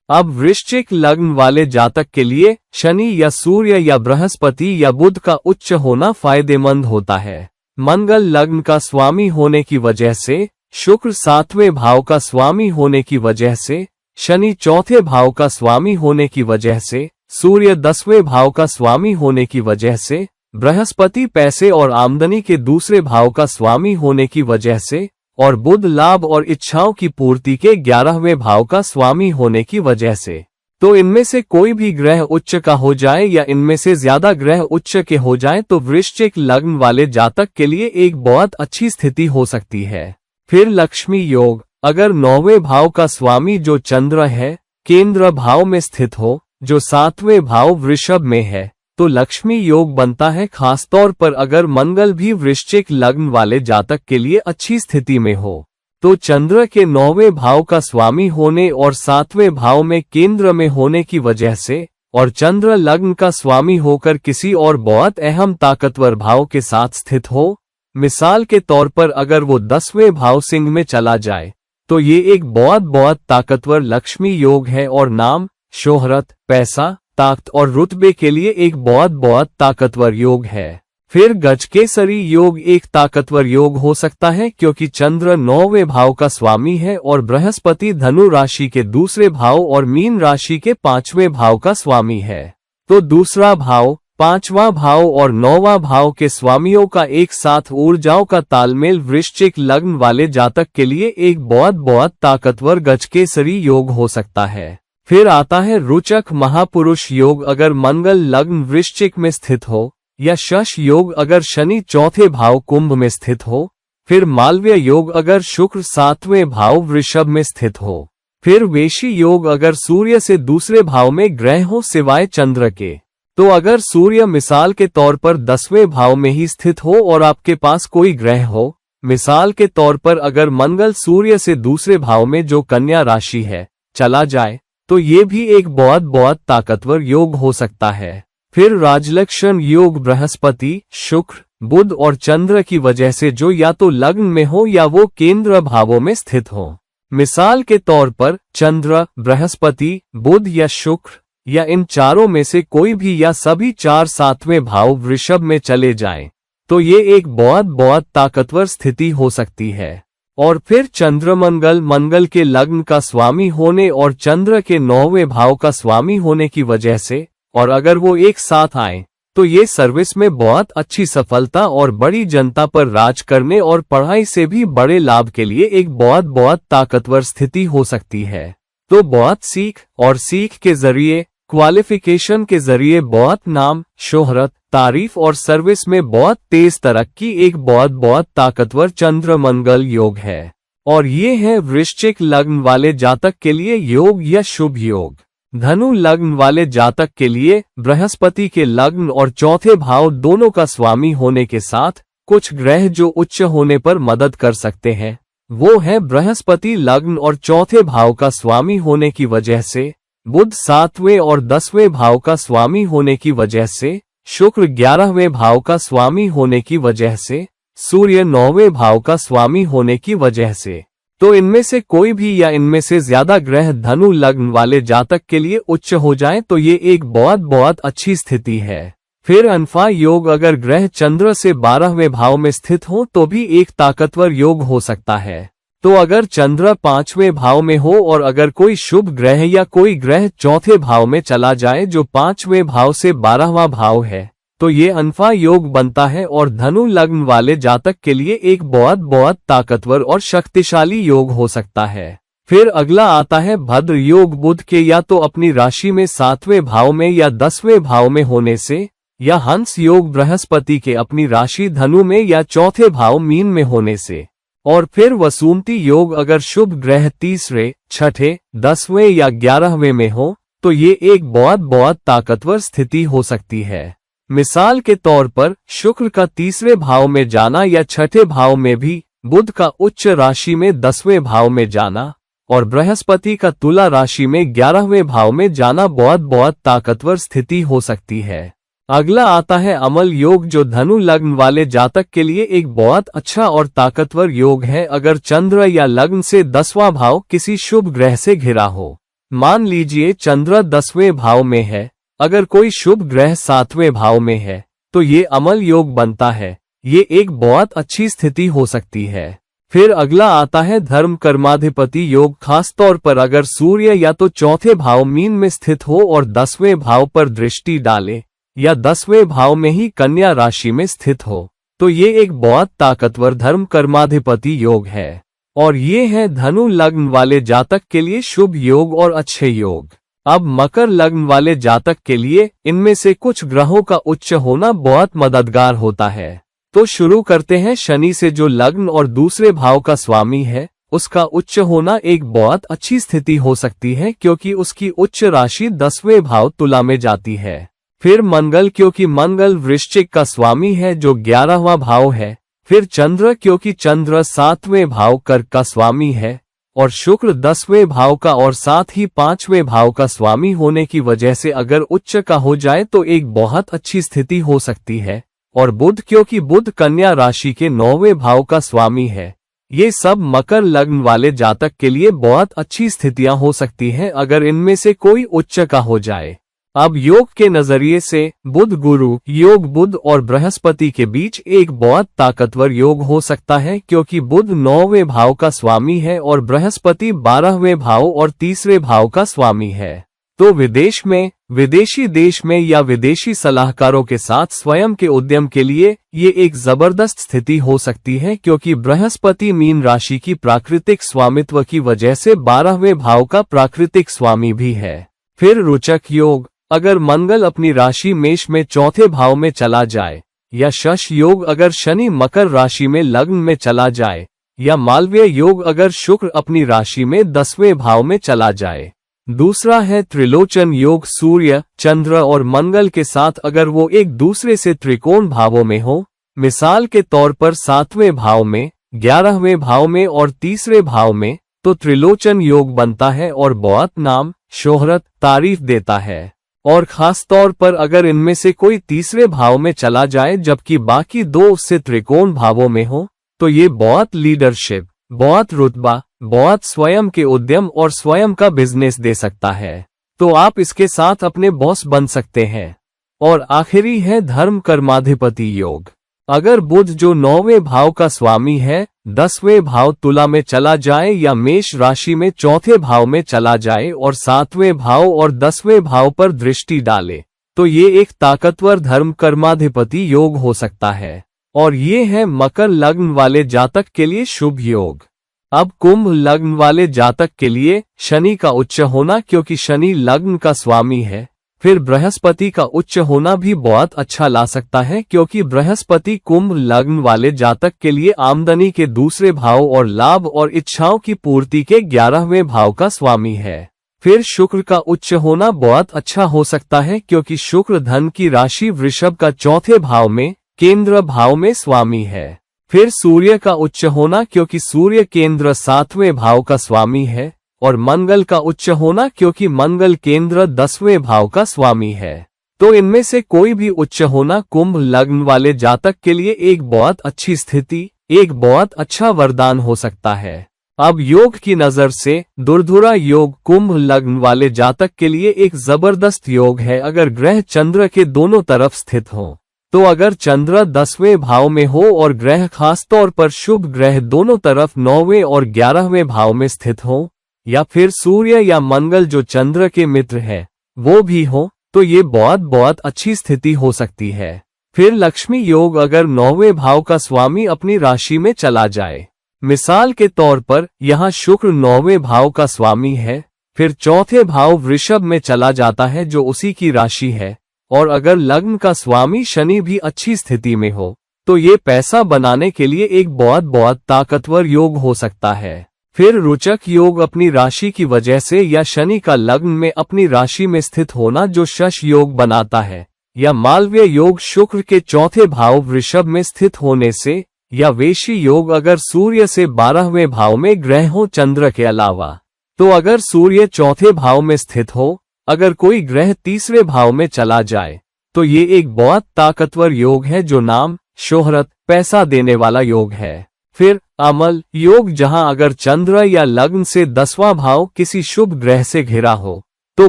A: अब वृश्चिक लग्न वाले जातक के लिए शनि या सूर्य या बृहस्पति या बुध का उच्च होना फायदेमंद होता है। मंगल लग्न का स्वामी होने की वजह से, शुक्र 7वें भाव का स्वामी होने की वजह से, शनि 4थे भाव का स्वामी होने की वजह से, सूर्य 10वें भाव का स्वामी होने की वजह से, बृहस्पति पैसे और आमदनी के दूसरे भाव का स्वामी होने की वजह से, और बुध लाभ और इच्छाओं की पूर्ति के 11वें भाव का स्वामी होने की वजह से। तो इनमें से कोई भी ग्रह उच्च का हो जाए या इनमें से ज्यादा ग्रह उच्च के हो जाए तो वृश्चिक लग्न वाले जातक के लिए एक बहुत अच्छी स्थिति हो सकती है। फिर लक्ष्मी योग, अगर 9वें भाव का स्वामी जो चंद्र है केंद्र भाव में स्थित हो, जो 7वें भाव वृषभ में है, तो लक्ष्मी योग बनता है। खासतौर पर अगर मंगल भी वृश्चिक लग्न वाले जातक के लिए अच्छी स्थिति में हो, तो चंद्र के 9वें भाव का स्वामी होने और 7वें भाव में केंद्र में होने की वजह से, और चंद्र लग्न का स्वामी होकर किसी और बहुत अहम ताकतवर भाव के साथ स्थित हो, मिसाल के तौर पर अगर वो 10वें भाव सिंह में चला जाए, तो ये एक बहुत बहुत ताकतवर लक्ष्मी योग है और नाम, शोहरत, पैसा, ताकत और रुतबे के लिए एक बहुत बहुत ताकतवर योग है। फिर गजकेसरी योग एक ताकतवर योग हो सकता है क्योंकि चंद्र 9वें भाव का स्वामी है और बृहस्पति धनु राशि के दूसरे भाव और मीन राशि के 5वें भाव का स्वामी है। तो दूसरा भाव, 5वां भाव और 9वां भाव के स्वामियों का एक साथ ऊर्जाओं का तालमेल वृश्चिक लग्न वाले जातक के लिए एक बहुत बहुत ताकतवर गजकेसरी योग हो सकता है। फिर आता है रुचक महापुरुष योग, अगर मंगल लग्न वृश्चिक में स्थित हो, या शश योग अगर शनि 4थे भाव कुंभ में स्थित हो, फिर मालव्य योग अगर शुक्र 7वें भाव वृषभ में स्थित हो, फिर वेशी योग अगर सूर्य से दूसरे भाव में ग्रह हो सिवाय चंद्र के। तो अगर सूर्य मिसाल के तौर पर 10वें भाव में ही स्थित हो और आपके पास कोई ग्रह हो, मिसाल के तौर पर अगर मंगल सूर्य से दूसरे भाव में जो कन्या राशि है चला जाए, तो ये भी एक बहुत बहुत ताकतवर योग हो सकता है। फिर राजलक्षण योग बृहस्पति, शुक्र, बुध और चंद्र की वजह से जो या तो लग्न में हो या वो केंद्र भावों में स्थित हो। मिसाल के तौर पर चंद्र, बृहस्पति, बुध या शुक्र या इन चारों में से कोई भी या सभी 4 7वें भाव वृषभ में चले जाएं, तो ये एक बहुत बहुत ताकतवर स्थिति हो सकती है। और फिर चंद्रमंगल, मंगल के लग्न का स्वामी होने और चंद्र के 9वें भाव का स्वामी होने की वजह से, और अगर वो एक साथ आए, तो ये सर्विस में बहुत अच्छी सफलता और बड़ी जनता पर राज करने और पढ़ाई से भी बड़े लाभ के लिए एक बहुत बहुत ताकतवर स्थिति हो सकती है। तो बहुत सीख और सीख के जरिए, क्वालिफिकेशन के जरिए बहुत नाम, शोहरत, तारीफ और सर्विस में बहुत तेज तरक्की एक बहुत बहुत ताकतवर चंद्र मंगल योग है। और ये है वृश्चिक लग्न वाले जातक के लिए योग या शुभ योग। धनु लग्न वाले जातक के लिए बृहस्पति के लग्न और 4थे भाव दोनों का स्वामी होने के साथ कुछ ग्रह जो उच्च होने पर मदद कर सकते हैं, वो है बृहस्पति लग्न और 4थे भाव का स्वामी होने की वजह से, बुध 7वें और 10वें भाव का स्वामी होने की वजह से, शुक्र 11वें भाव का स्वामी होने की वजह से, सूर्य 9वें भाव का स्वामी होने की वजह से। तो इनमें से कोई भी या इनमें से ज्यादा ग्रह धनु लग्न वाले जातक के लिए उच्च हो जाएं तो ये एक बहुत बहुत अच्छी स्थिति है। फिर अनफा योग, अगर ग्रह चंद्र से 12वें भाव में स्थित हो तो भी एक ताकतवर योग हो सकता है। तो अगर चंद्र 5वें भाव में हो और अगर कोई शुभ ग्रह या कोई ग्रह 4थे भाव में चला जाए जो 5वें भाव से 12वां भाव है, तो ये अनफा योग बनता है और धनु लग्न वाले जातक के लिए एक बहुत बहुत ताकतवर और शक्तिशाली योग हो सकता है। फिर अगला आता है भद्र योग, बुध के या तो अपनी राशि में 7वें भाव में या 10वें भाव में होने से, या हंस योग बृहस्पति के अपनी राशि धनु में या चौथे भाव मीन में होने से। और फिर वसुमती योग अगर शुभ ग्रह तीसरे, छठे, 10वें या 11वें में हो तो ये एक बहुत ताकतवर स्थिति हो सकती है। मिसाल के तौर पर शुक्र का तीसरे भाव में जाना या छठे भाव में भी, बुध का उच्च राशि में 10वें भाव में जाना और बृहस्पति का तुला राशि में 11वें भाव में जाना बहुत ताकतवर स्थिति हो सकती है। अगला आता है अमल योग, जो धनु लग्न वाले जातक के लिए एक बहुत अच्छा और ताकतवर योग है अगर चंद्र या लग्न से 10वां भाव किसी शुभ ग्रह से घिरा हो। मान लीजिए चंद्र 10वें भाव में है, अगर कोई शुभ ग्रह 7वें भाव में है तो ये अमल योग बनता है। ये एक बहुत अच्छी स्थिति हो सकती है। फिर अगला आता है धर्म कर्माधिपति योग, खास तौर पर अगर सूर्य या तो चौथे भाव मीन में स्थित हो और 10वें भाव पर दृष्टि डाले या 10वें भाव में ही कन्या राशि में स्थित हो तो ये एक बहुत ताकतवर धर्म कर्माधिपति योग है। और ये है धनु लग्न वाले जातक के लिए शुभ योग और अच्छे योग। अब मकर लग्न वाले जातक के लिए इनमें से कुछ ग्रहों का उच्च होना बहुत मददगार होता है। तो शुरू करते हैं शनि से, जो लग्न और दूसरे भाव का स्वामी है। उसका उच्च होना एक बहुत अच्छी स्थिति हो सकती है क्योंकि उसकी उच्च राशि 10वें भाव तुला में जाती है। फिर मंगल, क्योंकि मंगल वृश्चिक का स्वामी है जो 11वां भाव है। फिर चंद्र, क्योंकि चंद्र 7वें भाव कर्क का स्वामी है। और शुक्र 10वें भाव का और साथ ही 5वें भाव का स्वामी होने की वजह से अगर उच्च का हो जाए तो एक बहुत अच्छी स्थिति हो सकती है। और बुध, क्योंकि बुध कन्या राशि के 9वें भाव का स्वामी है। ये सब मकर लग्न वाले जातक के लिए बहुत अच्छी स्थितियां हो सकती हैं अगर इनमें से कोई उच्च का हो जाए। अब योग के नजरिए से बुध गुरु योग बुध और बृहस्पति के बीच एक बहुत ताकतवर योग हो सकता है क्योंकि बुध 9वें भाव का स्वामी है और बृहस्पति 12वें भाव और तीसरे भाव का स्वामी है। तो विदेश में, विदेशी देश में या विदेशी सलाहकारों के साथ स्वयं के उद्यम के लिए ये एक जबरदस्त स्थिति हो सकती है क्योंकि बृहस्पति मीन राशि की प्राकृतिक स्वामित्व की वजह से 12वें भाव का प्राकृतिक स्वामी भी है। फिर रोचक योग, अगर मंगल अपनी राशि मेष में चौथे भाव में चला जाए या शश योग अगर शनि मकर राशि में लग्न में चला जाए या मालवीय योग अगर शुक्र अपनी राशि में 10वें भाव में चला जाए। दूसरा है त्रिलोचन योग, सूर्य, चंद्र और मंगल के साथ अगर वो एक दूसरे से त्रिकोण भावों में हो। मिसाल के तौर पर 7वें भाव में, 11वें भाव में और तीसरे भाव में, तो त्रिलोचन योग बनता है और बहुत नाम, शोहरत, तारीफ देता है। और खास तौर पर अगर इनमें से कोई तीसरे भाव में चला जाए जबकि बाकी दो उससे त्रिकोण भावों में हो तो ये बहुत लीडरशिप, बहुत रुतबा, बहुत स्वयं के उद्यम और स्वयं का बिजनेस दे सकता है। तो आप इसके साथ अपने बॉस बन सकते हैं। और आखिरी है धर्म कर्माधिपति योग, अगर बुध जो 9वें भाव का स्वामी है 10वें भाव तुला में चला जाए या मेष राशि में चौथे भाव में चला जाए और 7वें भाव और 10वें भाव पर दृष्टि डाले तो ये एक ताकतवर धर्म कर्माधिपति योग हो सकता है। और ये है मकर लग्न वाले जातक के लिए शुभ योग। अब कुंभ लग्न वाले जातक के लिए शनि का उच्च होना, क्योंकि शनि लग्न का स्वामी है। फिर बृहस्पति का उच्च होना भी बहुत अच्छा ला सकता है क्योंकि बृहस्पति कुंभ लग्न वाले जातक के लिए आमदनी के दूसरे भाव और लाभ और इच्छाओं की पूर्ति के 11वें भाव का स्वामी है। फिर शुक्र का उच्च होना बहुत अच्छा हो सकता है क्योंकि शुक्र धन की राशि वृषभ का चौथे भाव में, केंद्र भाव में स्वामी है। फिर सूर्य का उच्च होना क्योंकि सूर्य केंद्र 7वें भाव का स्वामी है। और मंगल का उच्च होना क्योंकि मंगल केंद्र 10वें भाव का स्वामी है। तो इनमें से कोई भी उच्च होना कुंभ लग्न वाले जातक के लिए एक बहुत अच्छी स्थिति, एक बहुत अच्छा वरदान हो सकता है। अब योग की नजर से दुर्धुरा योग कुंभ लग्न वाले जातक के लिए एक जबरदस्त योग है अगर ग्रह चंद्र के दोनों तरफ स्थित हो। तो अगर चंद्र 10वें भाव में हो और ग्रह खास तौर पर शुभ ग्रह दोनों तरफ 9वें और 11वें भाव में स्थित हो, या फिर सूर्य या मंगल जो चंद्र के मित्र है वो भी हो, तो ये बहुत अच्छी स्थिति हो सकती है। फिर लक्ष्मी योग अगर 9वें भाव का स्वामी अपनी राशि में चला जाए। मिसाल के तौर पर यहाँ शुक्र 9वें भाव का स्वामी है, फिर चौथे भाव वृषभ में चला जाता है जो उसी की राशि है। और अगर लग्न का स्वामी शनि भी अच्छी स्थिति में हो तो ये पैसा बनाने के लिए एक बहुत बहुत ताकतवर योग हो सकता है। फिर रोचक योग अपनी राशि की वजह से या शनि का लग्न में अपनी राशि में स्थित होना जो शश योग बनाता है, या मालव्य योग शुक्र के चौथे भाव वृषभ में स्थित होने से, या वेशी योग अगर सूर्य से 12वें भाव में ग्रह हो चंद्र के अलावा। तो अगर सूर्य चौथे भाव में स्थित हो, अगर कोई ग्रह तीसरे भाव में चला जाए तो ये एक बहुत ताकतवर योग है जो नाम, शोहरत, पैसा देने वाला योग है। फिर अमल योग जहां अगर चंद्र या लग्न से 10वां भाव किसी शुभ ग्रह से घिरा हो तो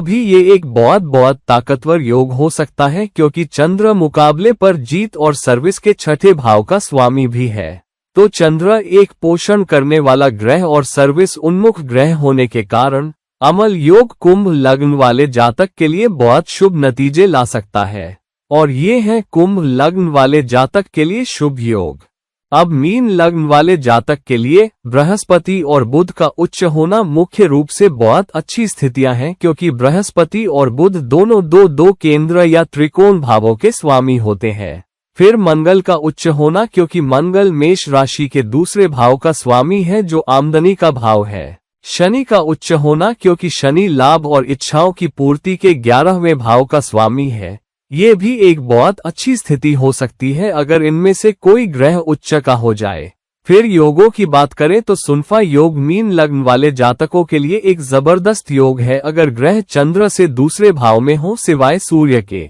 A: भी ये एक बहुत बहुत ताकतवर योग हो सकता है, क्योंकि चंद्र मुकाबले पर जीत और सर्विस के छठे भाव का स्वामी भी है। तो चंद्र एक पोषण करने वाला ग्रह और सर्विस उन्मुख ग्रह होने के कारण अमल योग कुंभ लग्न वाले जातक के लिए बहुत शुभ नतीजे ला सकता है, और ये है कुंभ लग्न वाले जातक के लिए शुभ योग। अब मीन लग्न वाले जातक के लिए बृहस्पति और बुध का उच्च होना मुख्य रूप से बहुत अच्छी स्थितियां हैं, क्योंकि बृहस्पति और बुध दोनों दो केंद्र या त्रिकोण भावों के स्वामी होते हैं। फिर मंगल का उच्च होना, क्योंकि मंगल मेष राशि के दूसरे भाव का स्वामी है जो आमदनी का भाव है। शनि का उच्च होना, क्योंकि शनि लाभ और इच्छाओं की पूर्ति के 11वें भाव का स्वामी है। ये भी एक बहुत अच्छी स्थिति हो सकती है अगर इनमें से कोई ग्रह उच्च का हो जाए। फिर योगों की बात करें तो सुनफा योग मीन लग्न वाले जातकों के लिए एक जबरदस्त योग है अगर ग्रह चंद्र से दूसरे भाव में हो सिवाय सूर्य के।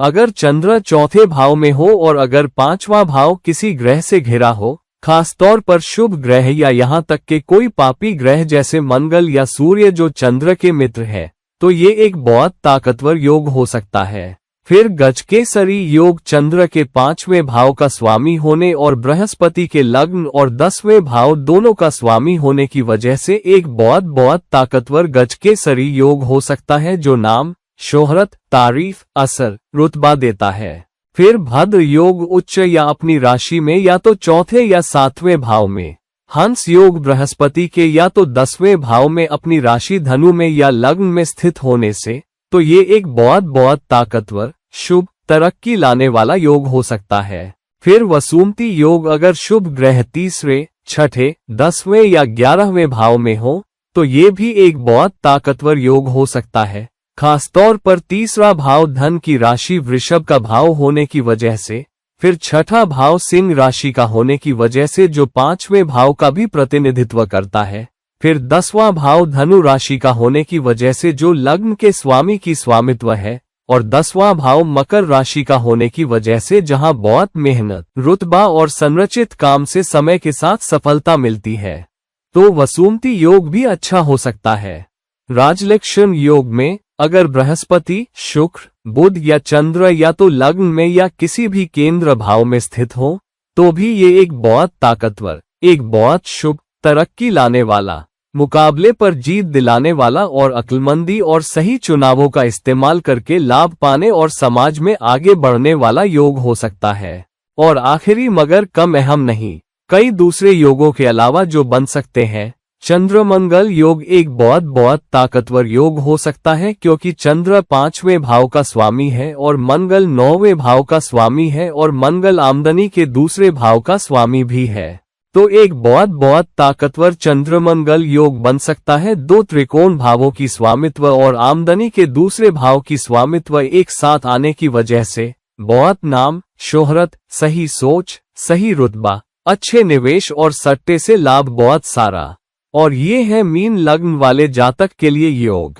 A: अगर चंद्र चौथे भाव में हो और अगर 5वां भाव किसी ग्रह से घिरा हो, खासतौर पर शुभ ग्रह या यहाँ तक के कोई पापी ग्रह जैसे मंगल या सूर्य जो चंद्र के मित्र है, तो ये एक बहुत ताकतवर योग हो सकता है। फिर गजकेसरी योग चंद्र के 5वें भाव का स्वामी होने और बृहस्पति के लग्न और 10वें भाव दोनों का स्वामी होने की वजह से एक बहुत बहुत ताकतवर गजकेसरी योग हो सकता है जो नाम, शोहरत, तारीफ, असर, रुतबा देता है। फिर भद्र योग उच्च या अपनी राशि में या तो चौथे या 7वें भाव में। हंस योग बृहस्पति के या तो 10वें भाव में अपनी राशि धनु में या लग्न में स्थित होने से, तो ये एक बहुत बहुत ताकतवर, शुभ, तरक्की लाने वाला योग हो सकता है। फिर वसुमती योग अगर शुभ ग्रह तीसरे, छठे, 10वें या 11वें भाव में हो तो ये भी एक बहुत ताकतवर योग हो सकता है, खासतौर पर तीसरा भाव धन की राशि वृषभ का भाव होने की वजह से। फिर छठा भाव सिंह राशि का होने की वजह से जो 5वें भाव का भी प्रतिनिधित्व करता है। फिर 10वां भाव धनु राशि का होने की वजह से जो लग्न के स्वामी की स्वामित्व है, और 10वां भाव मकर राशि का होने की वजह से जहां बहुत मेहनत, रुतबा और संरचित काम से समय के साथ सफलता मिलती है। तो वसुमती योग भी अच्छा हो सकता है। राजलक्ष्मण योग में अगर बृहस्पति, शुक्र, बुध या चंद्र या तो लग्न में या किसी भी केंद्र भाव में स्थित हो तो भी ये एक बहुत ताकतवर, एक बहुत शुभ, तरक्की लाने वाला, मुकाबले पर जीत दिलाने वाला और अक्लमंदी और सही चुनावों का इस्तेमाल करके लाभ पाने और समाज में आगे बढ़ने वाला योग हो सकता है। और आखिरी मगर कम अहम नहीं, कई दूसरे योगों के अलावा जो बन सकते हैं, चंद्रमंगल योग एक बहुत बहुत ताकतवर योग हो सकता है, क्योंकि चंद्र 5वें भाव का स्वामी है और मंगल 9वें भाव का स्वामी है और मंगल आमदनी के दूसरे भाव का स्वामी भी है। तो एक बहुत बहुत ताकतवर चंद्रमंगल योग बन सकता है। 2 त्रिकोण भावों की स्वामित्व और आमदनी के दूसरे भाव की स्वामित्व एक साथ आने की वजह से बहुत नाम, शोहरत, सही सोच, सही रुतबा, अच्छे निवेश और सट्टे से लाभ बहुत सारा। और ये है मीन लग्न वाले जातक के लिए योग।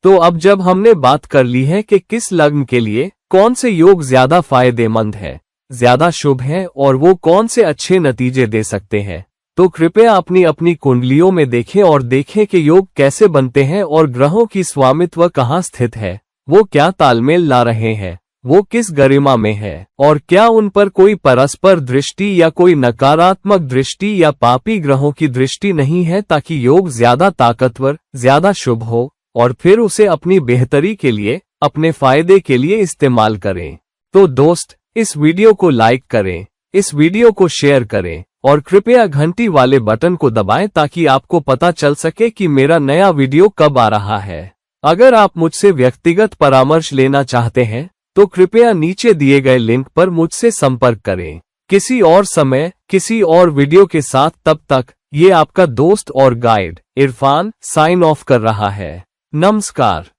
A: तो अब जब हमने बात कर ली है कि किस लग्न के लिए कौन से योग ज्यादा फायदेमंद है, ज्यादा शुभ है और वो कौन से अच्छे नतीजे दे सकते हैं, तो कृपया अपनी अपनी कुंडलियों में देखें और देखें कि योग कैसे बनते हैं और ग्रहों की स्वामित्व कहाँ स्थित है, वो क्या तालमेल ला रहे हैं, वो किस गरिमा में है और क्या उन पर कोई परस्पर दृष्टि या कोई नकारात्मक दृष्टि या पापी ग्रहों की दृष्टि नहीं है, ताकि योग ज्यादा ताकतवर, ज्यादा शुभ हो और फिर उसे अपनी बेहतरी के लिए, अपने फायदे के लिए इस्तेमाल करें। तो दोस्त, इस वीडियो को लाइक करें, इस वीडियो को शेयर करें और कृपया घंटी वाले बटन को दबाएं ताकि आपको पता चल सके कि मेरा नया वीडियो कब आ रहा है। अगर आप मुझसे व्यक्तिगत परामर्श लेना चाहते हैं तो कृपया नीचे दिए गए लिंक पर मुझसे संपर्क करें। किसी और समय, किसी और वीडियो के साथ, तब तक ये आपका दोस्त और गाइड इरफान साइन ऑफ कर रहा है। नमस्कार।